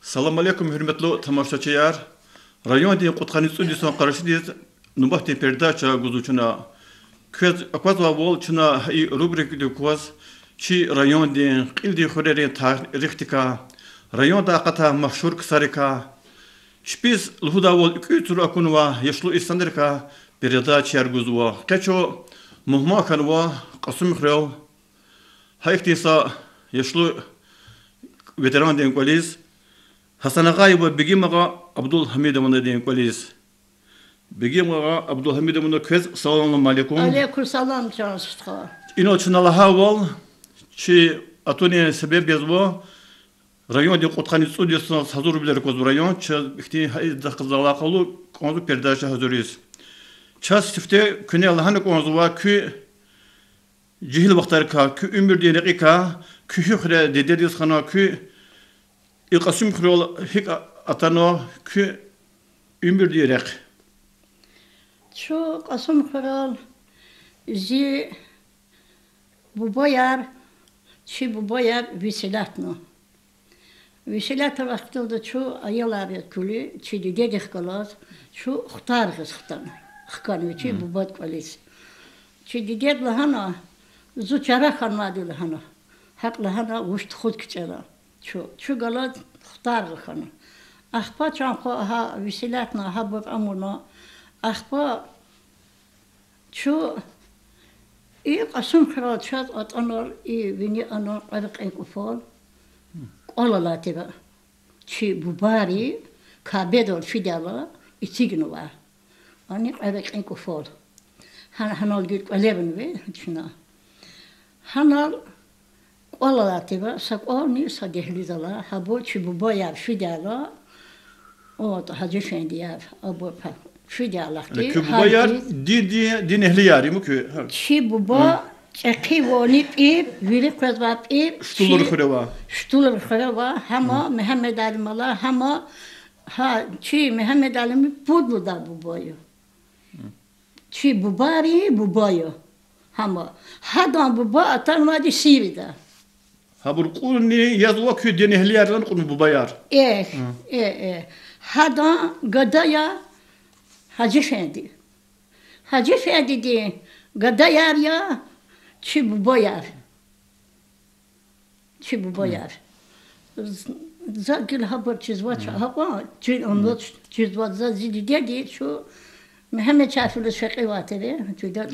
Salam alaikum hürmetli tamaşaçılar. Rayon diye Qutqani stüdyosunun qarşıdayız. Nubahti perdaça guzuçuna. Köz akvazva vol çuna rubrik de kvaz çi rayon diye qildi xureri tarixtika. Rayon da qata mahşur kısarika. Şpiz lhuda vol kütür akunwa yaşlı istandarka perdaça guzwa. Kaço muhma kanwa qasım xrew. Hayiktisa yaşlı veteran diye kvaliz. Hasan Ağay ve Begim Ağa Abdülhamid'e diyen kolis. Begim Ağa Abdülhamid'e köz selamun aleyküm. Aleyküm selam çalıştığa. İno çınallaha val çi atoni sebep yazvo rayon di Qutqani stüdyosuna hazır bilir koz rayon çi ihti hayda qızala qalu konzu perdaşa hazırız. Ças sifte küne Allah'ın konzu va kü cihil vaqtar ka kü ümür diye ka kü hükhre dedediz xana kü İlqasım xrol hik atano kü ümür diyerek. Şu qasım xrol zi bu boyar çi bu boyar visilatno. Visilat vaxtında şu ayalar külü çi dedik kalas şu xtar xtan. Xkan çi bu bad kalis. Çi dedik lahana zuçara xanmadı lahana. Hak lahana uşt xud kçara. Şu galat xtar xana. Axpa çanxo ha visilatna ha bu amuna. Axpa şu qasım xral çat atanol vini anol qarq ekufol. Olalateva. Çi bu bari kabedol fidala itigno var. Ani qarq ekufol. Hanol git alevin ve şuna. Hanol Olalateva sakoni sadehlizalar habo çi bu boyar fidala o da hacı fendiyer abo fidalakti Kü bu boyar din ehli yari mu kü? Çi bu bo çeki vonip viri kazvap Ştulur xreva. Ştulur xreva hama Mehmet Ali Mala hama ha çi Mehmet Ali mi budlu da bu boyu. Çi bu bari bu boyu hama hadan bu bo atanmadı sivida. Ha bu qulni yazwa kü din ehli yardan qulni bu bayar. Hada gadaya Hacı Efendi. Hacı Efendi de gadayar ya çi bu boyar. Çi bu boyar. Zagil haber çizvat hava çi onu çizvat zazili dedi şu Mehmet Şafir'le şekivatı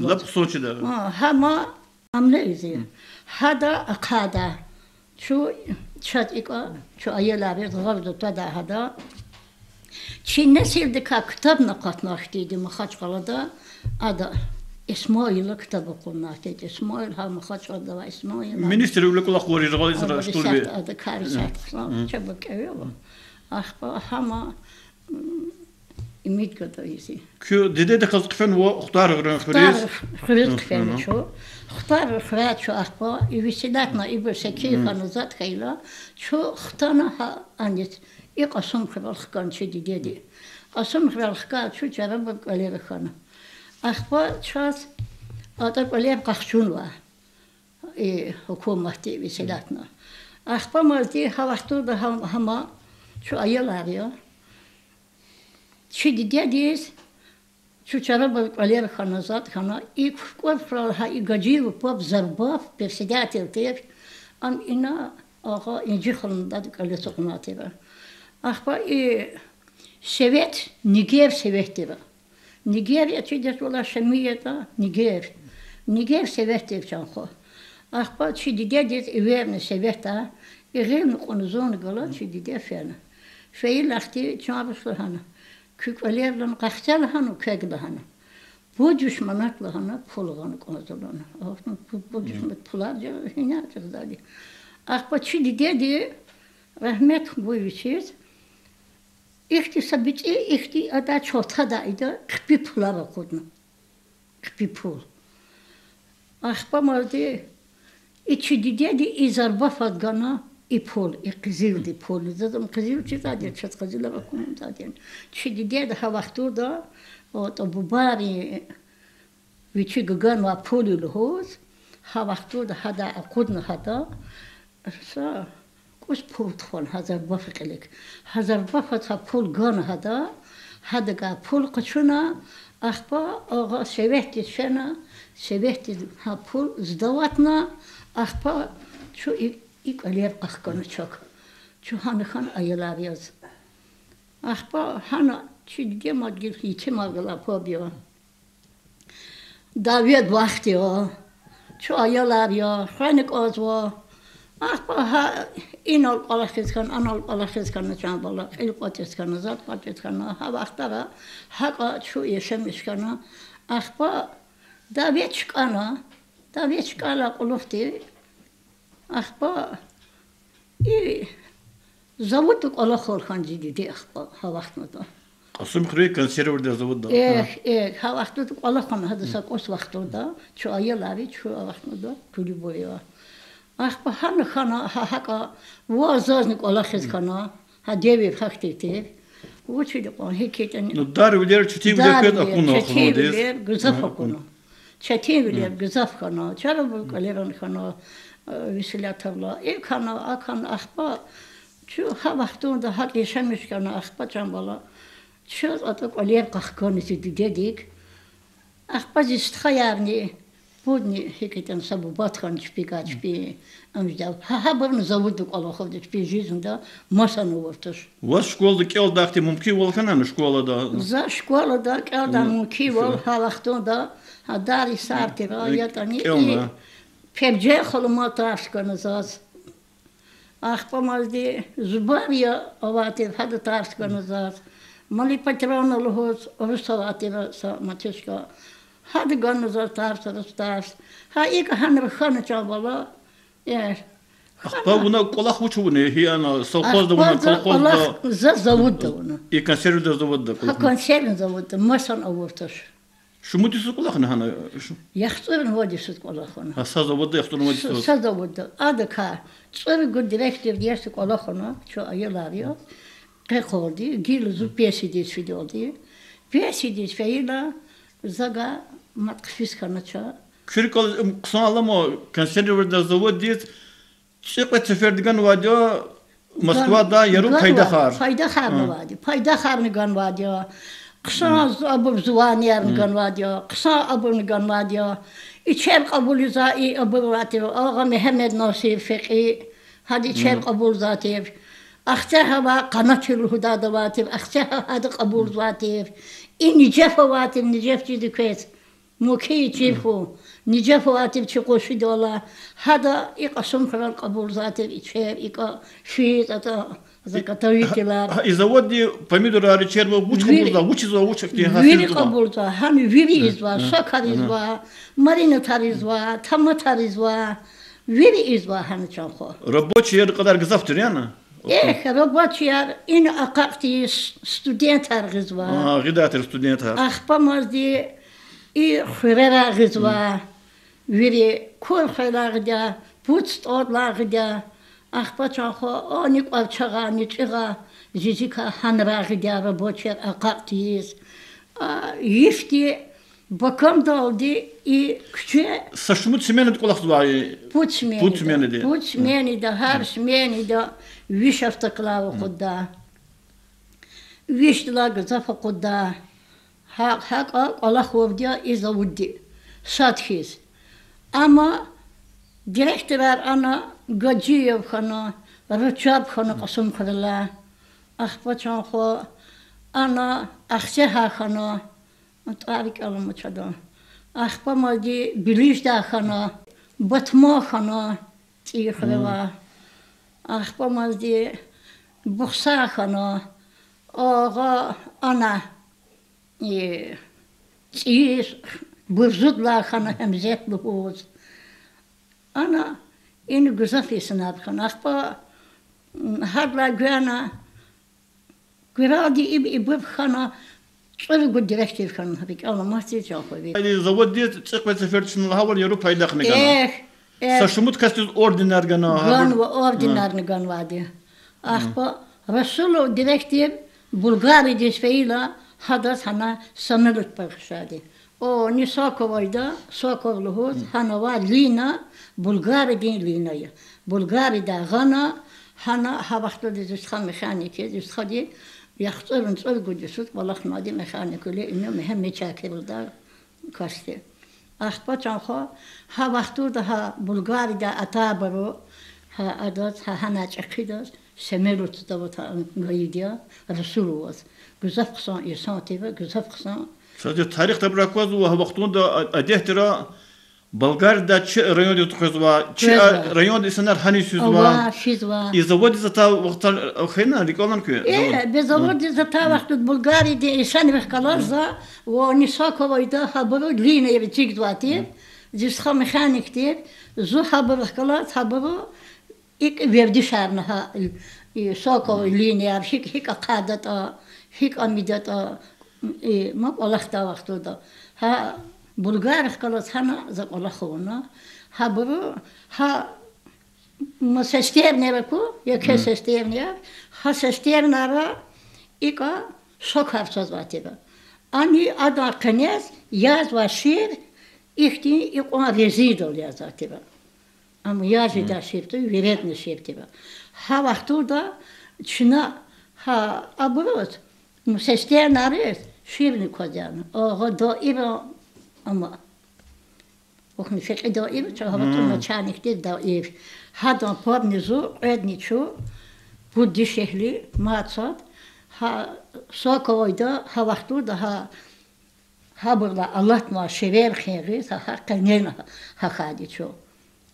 Lap soçida. Hama amle izi. Hada akada. Şu çat ika şu ayaları zıvardı tada hada. Çin nesildi ka kitabına katnaktıydı Maxaçqalada ada İsmail'e kitap okunaktıydı. İsmail ha Maxaçqalada ve İsmail. Minister ule kula xori rğali zra ştur be. Ada karisat. Çabuk evi var. Ahba hama ümit kadayısı. Kü dede de qız qfen ve xtar gran xriz. Xriz qfen şu. Xtar xrat şu ahba visilatna ibrseki xanazat khayla şu xtana ha anit İqasım xral xkan çedi dedi. Qasım xral xka şu çarab qalev xana. Ahba ças ata qalev qaxçun var. Hukumeti visilatna. Ahba malti ha vaqtu da hama şu ayalar ya. Çedi dedi şu çarab qalev xanazat xana ilk qafral ha igajiv pop zarbaf persidat eltef an ina ağa inci xalında qale soqnati var. Ahba Sevet, Niger Sevet'ti var. Niger yatıydı ola Şamiyata, Niger. Niger Sevet'ti çanxo. Ahba çidi dedi everne Sevet'a, everne konuzonu gala çidi de fena. Feyil ahti çabıslı hana. Kükvelerden qaxtal hana, kegli hana. Bu düşmanakla hana pulğanı konuzulana. Bu düşman pularca hinatır dedi. Ahba çidi dedi, rahmet buyursiz. İhti ada çota daydı, kıpi pula bakudun. Kıpi pul. Ahba maldı, içi dedi izarba fadgana ipol, kızıldı pol. Zaten kızıl çıtadı, çat kızıla bakudun zaten. Çi dedi ha vaktur da, o da bu bari viçi gıgan va polul hoz, ha vaktur da hada akudun hada, sa Kus pul txon hazar bafıqlik. Hazar bafata pul gan hada. Hadaga pul qıçına axpa ağa sevehti şena sevehti ha pul zdavatna axpa şu ilk aliyev qahkanı çok. Şu hanı han ayılar yaz. Axpa hana çi madgil hiçim ağla pobiyo. Davet vakti o. Şu ayılar ya, xanik azva. Axpa ha inol alakizkan, anol alakizkan çambala, ilk atizkan, zat atizkan, ha vaxtara, ha şu yaşamışkan. Axpa davet çıkana qulufti. Axpa zavutuk ala xorxan ciddi axpa ha vaxtmada. Qasım xri konserverde zavodda. Ha vaxtmada ala xan hada sakos vaxtda, şu ayıları şu vaxtmada kulü boya. Axpa hanı xana ha vazaznik alakizkan, ha devi fakti. Uçidi qon hiketen. No darviler çiti bilet akunu Çetiviler gızaf akunu. Çetiviler gızaf kana. Çarabul kaleran kana. Visilatavla. Kana akan axpa. Şu ha vaxtında hak yaşamış kana axpa çambala. Şu atak alev qahkanı dedik. Axpa zistxayarni. Budni hiketen sabu batkan çpi. Amjda. Ha bunu zavuduk Allah'ı çpi жизнь masanı ortaş. Вас школда келдахти мумки волхананы школада. За школада келдан мумки вол ha vaxtında ha dari sartira yatani. Pebce xoluma taşkanız az. Axpamazdi zubariya avatir hada taşkanız az. Mali patronalı hoz orusavatir sa mateşka. Hadi ganız az taş. Ha ilk hanır xanı çabala. Axpa buna kolaq uçu ne hiyana sovxozda buna kolxozda. За заводda onu. I konserverde zavodda. Ha konservin заводda masan avurtaş. Şu mutisi kolaq ne hana? Yaxtırın vadisi kolaq onu. Ha sa zavodda yaxtırın vadisi. Sa заводda. Adı ka. Çırı gül direktör diyesi kolaq onu. Şu ayılar ya. Qeqoldi. Gil zu pesidis oldu. Pesidis feyla zaga matqfis kanaça. Kürkal qsanalama konserverde zavod diyet. Çıqet seferdigan vadya Moskvada yarım paydaxar. Paydaxar mı vadi? Paydaxarını gan vadya. Qısa abur zuvaniyarını gan vadya. Qısa aburunu gan vadya. İçer kabulü zai abur vatir. Ağa Mehmet Nasir Fekhi. Hadi içer kabul zatir. Akçe hava kanatül huda da vatir. Akçe hava kabul zatir. Nicef vatir. Nicefçiydi kvet. Muki çifu. Nicef vatir çıkoşu dola. Hada iqasım kral kabul zatir. İçer iqa şiit ata. Заготовителя. И заводи помидоры аричерва учизва учакти хасилдва. Вири kabulda. Hani viri izva, sakar izva, marinatar izva, tamatar izva. Viri izva hani çanko. Рабочий yer kadar gızaftır yani. Рабочий in akakti studentar izva. Gıdatır studentar. Ахпамазди и хырера izva. Viri kur xelarda, putst odlarda. Axpa çanko o nikal çağa niçiga jijika hanrağıda rабочий akaktiyiz. Yifti bakam daldı i küçüğe. Saşmut smenet kolaqtva. Put smeni. Put smeni de her smeni de viş haftaklav kudda. Viş dila gızafa kudda. Hak Allah vurdiya izavuddi. Sathiz. Ama direktörler ana Gaciyev xana, Rıçab xana qasım kırıla. Axpa çanxo ana Axçeha xana. Tarik alımı çadan. Axpa madi Bilişda xana, Batma xana tiyixreva. Axpa madi Buxsa xana. Ağa ana tiyir Bırzudla xana hemzetli hoz. Ana ini güzel isin abkan. Akpa hadla güana güradi ibib xana çırı gü direktif xana habik Allah mahti çakovi. Ay zavod diyet çıqvet seferçin havar yarı paydaxne gana. Saşmut kastis ordinar gana. Gan ve ordinarni gan vadi. Akpa Rasulü direktif Bulgari disfeila hadas hana sanırlık bakışadı. O ni Sokovayda, Sokovluhuz, hanava Lina, Bulgari din Lina'ya. Bulgari'da Gana, Hana havakta dizistha mekaniki, dizistha di yaxtırın çöl gücüsüt, balak nadi mekaniküle ünlü mühem meçakirulda kastı. Ahpa çanxo, havaktur da ha Bulgarida atabaru, ha adat, ha hana çakidas, semerut da vata gaydiya, Resulü var. Güzel kısan insan tibe, güzel kısan. Sadece tarihte bırakmaz o vaktunda adehtira Bulgar'da çi rayonda tutkazwa, çi rayonda insanlar hani süzwa. Şizwa. İzavod zata vaktar khayna rikolan ki. Bezavod zata vaktu Bulgarida insan vekkalarza, ve Nisakova haberu line evi çigdvati, zisha mekaniktir, zu haber vekkalar haberu ilk verdi şarnaha Sakova line evi hik akadata, hik amidata, mak Allah'ta vaktuda. Ha Bulgar kalat hana zak Allah khona ha buru ha ma sestevne ku ya ke sestevne ha sestevnara ika sokavsaz vateba ani ada knes yaz va şir ihti ikona rezidol yazateba ama yazı da şirti veretne şirtiba ha vaktuda çına ha aburot mu sestevnara şirni kocan o do iba ama okni fikri daim çahavatuna çanikti daim hadan pabnizu edniçu bu dişehli matsat ha sokoyda ha vaktu daha ha burla Allah ma şever khiri ha kanen ha khadiçu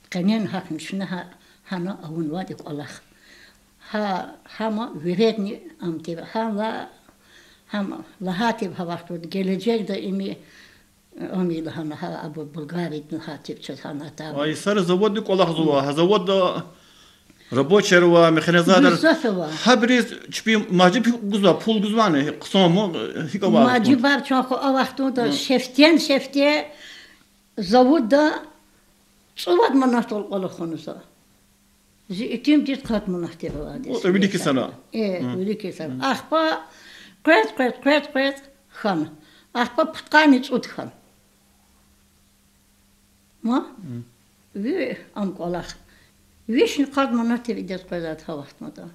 kanen hakmışına ha hana avun vadik Allah ha hama veredni amtiva ha hama lahatib ha vaktu gelecek de imi Amil hana ha abu Bulgarid hatip çatana ta. Ay sar zavod kolak zuwa, zavod рабочий ва механизатор. Хабриз чпи мажиб гузва, пул гузване, ксому хикова. Мажибар чохо авахтуда шефте заводда çuvat manastol kolakhonusa. Zitim dit kat manastır vardı. O da biliki sana. Biliki sana. Ahpa kret khan. Ahpa putkani çut khan. Ma? Ve am kolak. Вишни кад манати видят казат хавахтмада.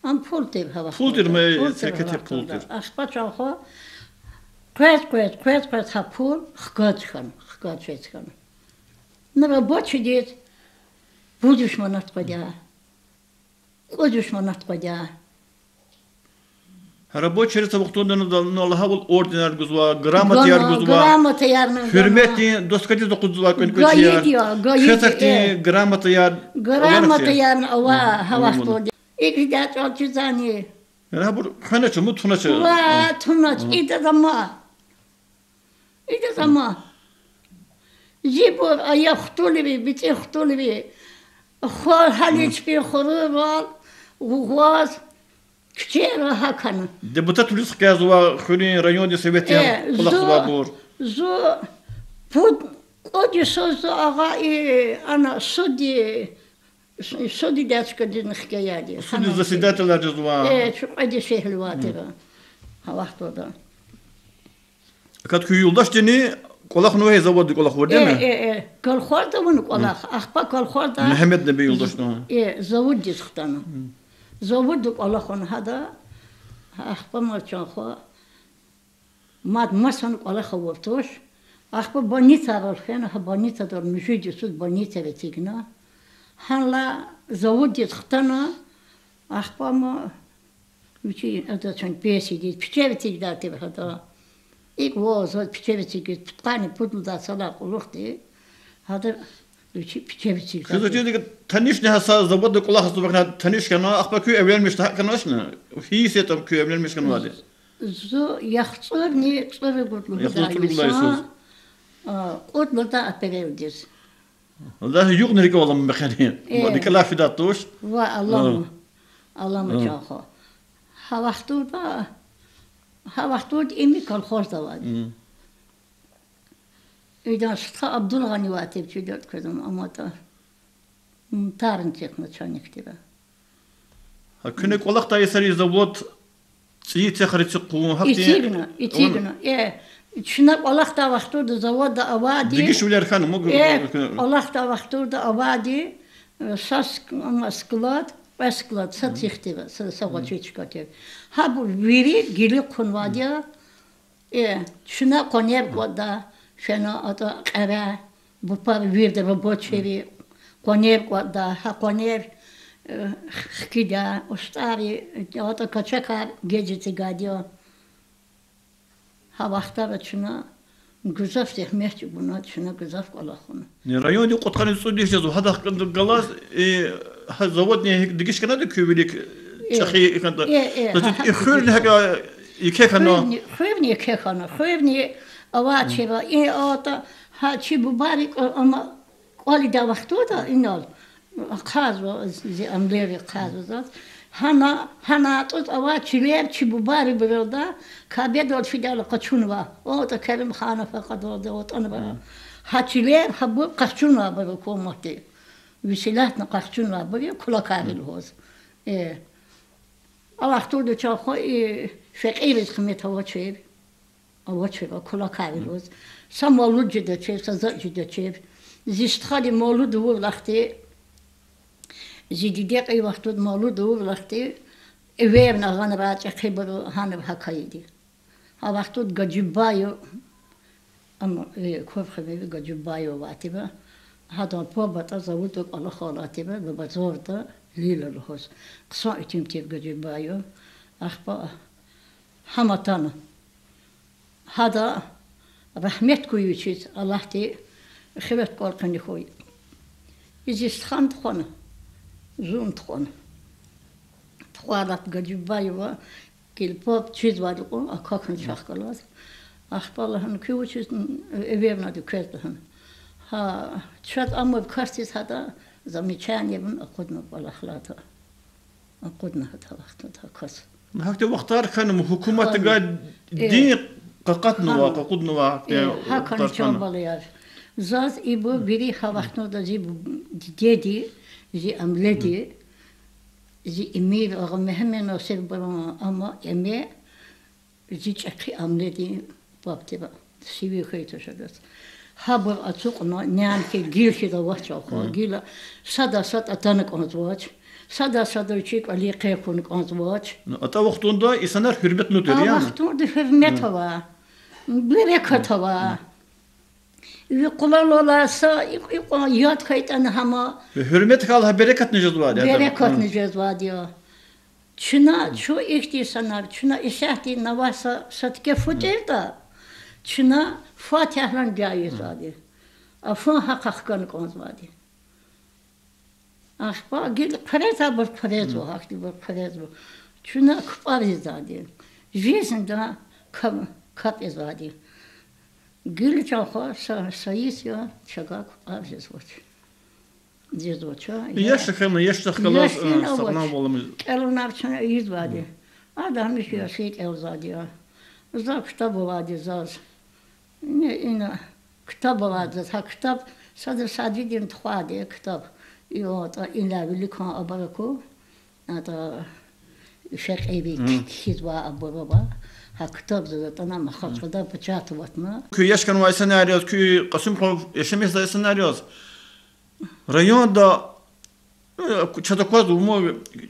Ам пултер хавахтмада. Пултер ме секете пултер. Ахпачахо квет хапул хгатхан. На рабочий дед будешь манат падя. Ходишь манат падя. Рабочий рецептунdan Allah'a bul ordinar guzva, gramat yar guzva. Gramat yar. Hürmetli dostkati dokuzva könkötü yar. Khetaki gramat yar. Gramat yar ava havakto. İkdat alçızani. Ya bu kanaçı mı tunaçı? Va tunaç İde zama. Jibur ayahtulbi bitihtulbi. Khol haliç bir khurur var. Uğaz. Küçüğe hakanı. Deputat Hulusi Kazova Hülin rayonda Sovyet'e kulaklığa bor. Zo bu o söz ağa ana sudi derske din hikayedi. Sudi zasidateler cezva. Çok acı şehir vardı. Ha vakti orada. Kat köy yoldaş deni kulak nuhe zavadı kulak var değil mi? Kolxorda bunu kulak. Ahpa kolxorda. Mehmet Nebi yoldaş nu. Zavud dizktanı. Zavuduk Allah'ın hada ahpa marçanxo mad masan Allah vurtuş ahpa bonita rolxen ha bonita dor müjücüsüz bonita vetigna hanla zavud yetxtana ahpa ma üçü adaçan pesi dit piçevetig dati hada ilk voz piçevetig tani pudulda sala quluqti hada Piçeviçi. Kızı dedi tanış ne hasa zavodda kulak hasta bakna tanış kana akba köy evlenmiş de hakkın aşna. Hiyetim köy evlenmiş kan vardı. Zo yaxtsır ne tsırı gurtlu. Yaxtsır Otlu da aperevdir. Allah yok ne oğlum mekani. Bu dikala fidatoş. Va Allah'ım çaho. Ha vaktu imi kolxorda vardı. İdan sıtka Abdülgani vatipçi dört kızım ama da tarın çekme çanikti be. Ha küne kolak da eseri zavod çiğ tekrar çıkku hakti. İtigna. Şuna kolak da vakturdu zavod da avadi. Digişuler hanım o. Kolak da vakturdu avadi. Sas ama sklat Başkla satıştı savaşı çıkartıyor. Ha bu veri gili konvadia şuna koner koda şuna ata kara bu par virde bu boçeri koner koda ha koner kida ostari ata kaçakar geceti gadiyor. Ha vakta şuna güzel tehmehçi buna şuna güzel kalakını. Ne rayonda qutqani sudiyeceğiz. Hada galas zavod ne dikiş kana da kübülik çaxi ikanda. Da khuyr haka ikekana. Khuyr ne ikekana. Khuyr ne avaçeva ata ha çi bu barik ama qali da vaktu da inal. Qazwa zi amleri qazwa. Hana tut avaçiler çi bu bari burada kabed ol fidal qaçunva. O da kerim xana faqat o da ona. Haçiler ha bu qaçunva bu komote. Visilatna qaçunva bu kula kabil hoz. Avaqtu da çaxo faqir xmet avaçev. Avaçev kula kabil hoz. Samolud da çev sazaj da çev. Zistxali molud u laxti زیدیده ای وقت مالود و وقتی اویم نگان راج خبر هان حکایدی ها وقت گجبایو اما خوب خبری گجبایو واتی با هادان پا بتا زود الله خالاتی با به بازار دا لیل الهوس قصا اتیم تیب گجبایو اخبا همتان هذا رحمت کوی چیز الله تی خبرت کار کنی خوی ایزیست خاند خانه زون تخون تخوالات گجبایو کل پاپ چیز وادی کو اکاکن شخکلات اخبار هن کیو چیز اویم ندی کرده هن ها شاید اما بکارتیز هدا زمیچانی بن اقدم بالاخلاطه اقدم هدا وقت تا کس هکت وقتار کنم حکومت قاد دین قطنوا قطنوا ها کنی چون بالیار زاز ایبو بیری ها وقت نو دزی دیدی زی عملتی زی امیر آقا مهمه ناصر برام اما امه زی چکی عملتی بابتی با سیوی خیلی شده است ها بر اتوق نیام که گیل شده وقت آخو گیل صد اتانک آنت واج صد چیک علی قیقونک آنت واج اتا وقتوندا insanlar hürmet nudur ya وقتوندا hürmet hava bereket hava Kulal olasa yat kayıtan hama. Hürmet kal bereket necaz var ya. Bereket necaz var diyor. Çuna şu ihtisanlar, çuna işahti navasa satke fucer da. Çuna fatihlan caiz var diyor. Afın hakkan konz var diyor. Ahba gel perez abur perez o hakti bu perez bu. Çuna kupariz da diyor. Jizinde kap ez var diyor. Gül çağa sayıs ya çakak avcız var. Cezvoça. Yaşlı kalas sağlam olmuş. Elunlar çana yüz vardı. Adam bir şey şey elzadı. Uzak kitabı vardı zaz. Ne kitap vardı. Ha kitap sadece din tuhadı kitap. Yo da inlavili kan abarako. Ata şer'i hizva ababa. Ha kitap zaten ama halkada bıçağı vatma. Köy yaşkan var senaryo, köy Kasımkov yaşamış da senaryo. Rayonda çatakvaz mu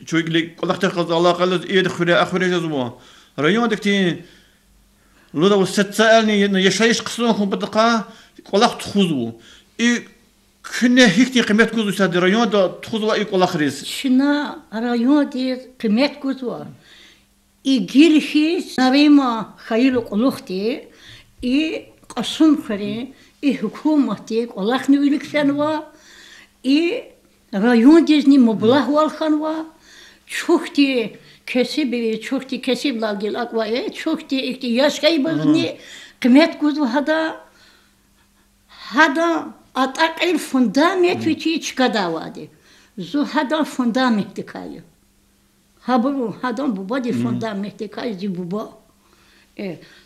çocuklar kulakta kaz Allah kalır iyi de khire akhire mu. Rayonda ki loda و ست سالني yaşayış kısmı bıdıqa kulak tuxuzu. Künne hiç kıymet kuzu sadı rayonda tuxuzu var kulak riz. Şuna rayonda kıymet kuzu var. girişi narima hayır kulukti qasum khari hükümeti kulak nüviliksen var rayon dizni mublah wal khanwa çokti kesib lagil akwa çokti ihtiyaç kaybını kıymet kuzu hada ataqil fundament viçi çıkada vadi zu hada fundament kayo haburu hadan bu body fundament kayo di bu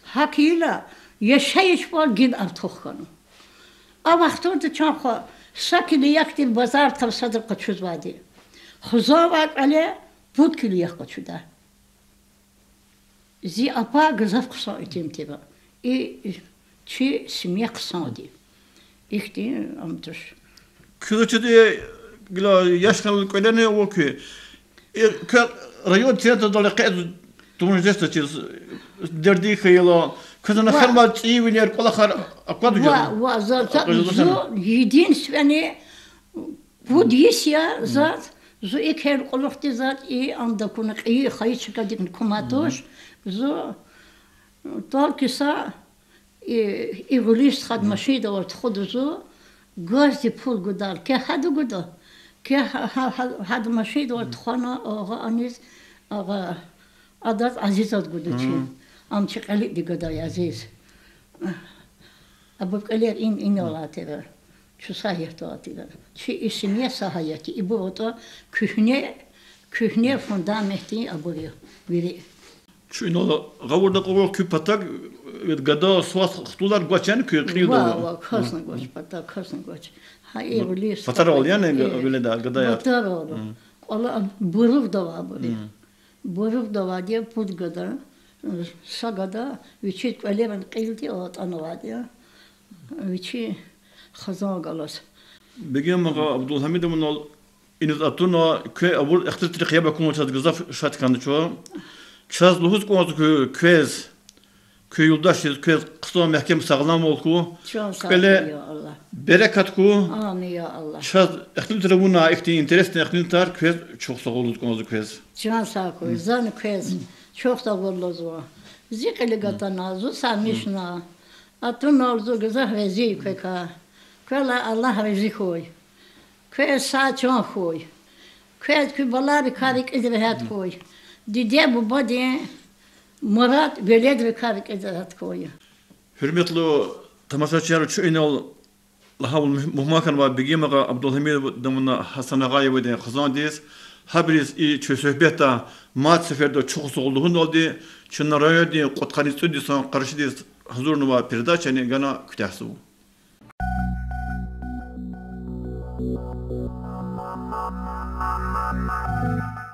hakila yaşayış var gid artokhanu avaqtda çanxo sakili yaktil bazar tavsadır qaçuz vadi xuzavat ale budkili yaqçuda zi apa gazaf qsa itimtiba çi simya qsadi İhti amdır. Kılıçı diye yaş kalık öyle ne o ki район центр далеко тумжеста через дерди хайло кызына хәрмәт ивилер колахар акваду зо единственное вот есть я зат зо ik her колохти зат и анда кунак и хайчка дин коматош зо только са и гулис хад машида вот ходу зо гази пул гудар ке хаду гуда ке хад машида вот хана ага анис ага адат азизат гудучи амчи қали дигада азиз абу қалер ин олатера şu sahiyatı şu işine sahiyatı ibu oto kühne fundamenti abuyor biri şu inola gavurda kovo küpatak gada suas xtular goçan kıyıdo va kasın goç patak kasın goç ha evlis patar ol yani öyle de gada ya patar ol Allah buruk da var böyle buruk da var diye put gada sagada üçit elemen qildi ot anavad ya üçi خزان قلاص بگیم آقا عبدالحمید من این از اتونا که اول اختر ترقیه بکنم چند گذاف شات کنده چوا چند لحظه کنم که کیز که یولداشیز که قصد محکم ساغلام ol کو böyle bereket ku amin ya Allah çaz eختر تربونا اختی interes ne eختر tar kez çok sağ olun konuşu kez can sağ koy zan kez çok sağ olun zor zikeli gatana zu samişna atun orzu güzel vezi ka Kala Allah rızık koy. Köy saçon koy. Köy balar karik edrehat koy. Dide bu badi Murat veled ve karik edrehat koy. Hürmetli tamaşaçılar üçün ol lahavul muhmakan va bigim ağa Abdülhamid damına Hasan Ağayev ve Xazan diz. Habriz i söhbetda mat seferde çok olduğun oldu. Çınaraya di qotqani studi son qarşı diz huzurnu va perdaçani gana kütahsu. Thank you.